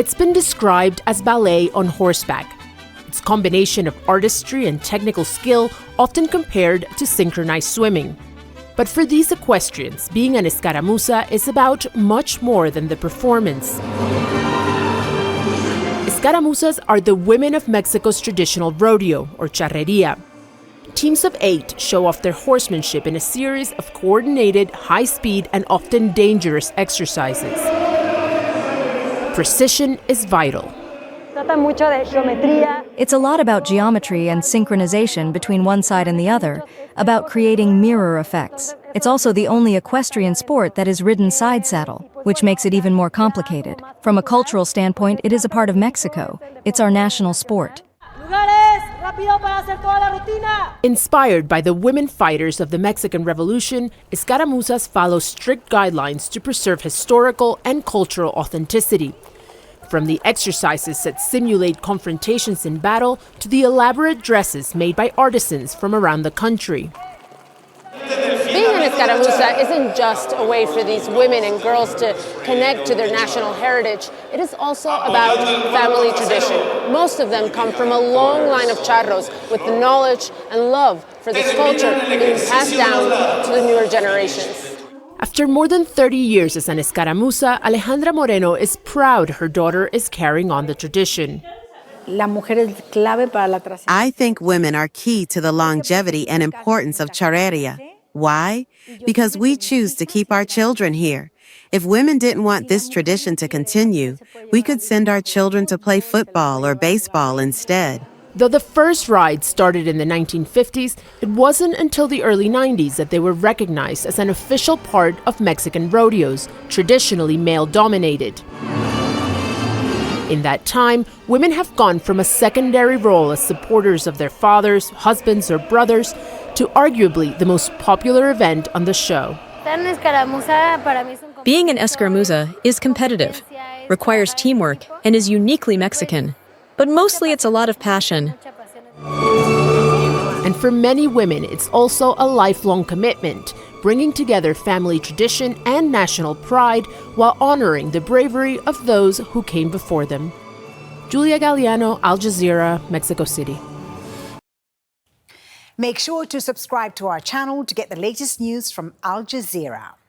It's been described as ballet on horseback. Its combination of artistry and technical skill often compared to synchronized swimming. But for these equestrians, being an Escaramuza is about much more than the performance. Escaramuzas are the women of Mexico's traditional rodeo, or charreria. Teams of 8 show off their horsemanship in a series of coordinated, high-speed, and often dangerous exercises. Precision is vital. It's a lot about geometry and synchronization between one side and the other, about creating mirror effects. It's also the only equestrian sport that is ridden side saddle, which makes it even more complicated. From a cultural standpoint, it is a part of Mexico. It's our national sport. Inspired by the women fighters of the Mexican Revolution, Escaramuzas follow strict guidelines to preserve historical and cultural authenticity. From the exercises that simulate confrontations in battle to the elaborate dresses made by artisans from around the country. Being an Escaramuza isn't just a way for these women and girls to connect to their national heritage. It is also about family tradition. Most of them come from a long line of charros with the knowledge and love for this culture being passed down to the newer generations. After more than 30 years as an Escaramuza, Alejandra Moreno is proud her daughter is carrying on the tradition. I think women are key to the longevity and importance of Charreria. Why? Because we choose to keep our children here. If women didn't want this tradition to continue, we could send our children to play football or baseball instead. Though the first rides started in the 1950s, it wasn't until the early 90s that they were recognized as an official part of Mexican rodeos, traditionally male-dominated. In that time, women have gone from a secondary role as supporters of their fathers, husbands, or brothers to arguably the most popular event on the show. Being an Escaramuza is competitive, requires teamwork, and is uniquely Mexican. But mostly it's a lot of passion. And for many women, it's also a lifelong commitment, bringing together family tradition and national pride while honoring the bravery of those who came before them. Julia Galiano, Al Jazeera, Mexico City. Make sure to subscribe to our channel to get the latest news from Al Jazeera.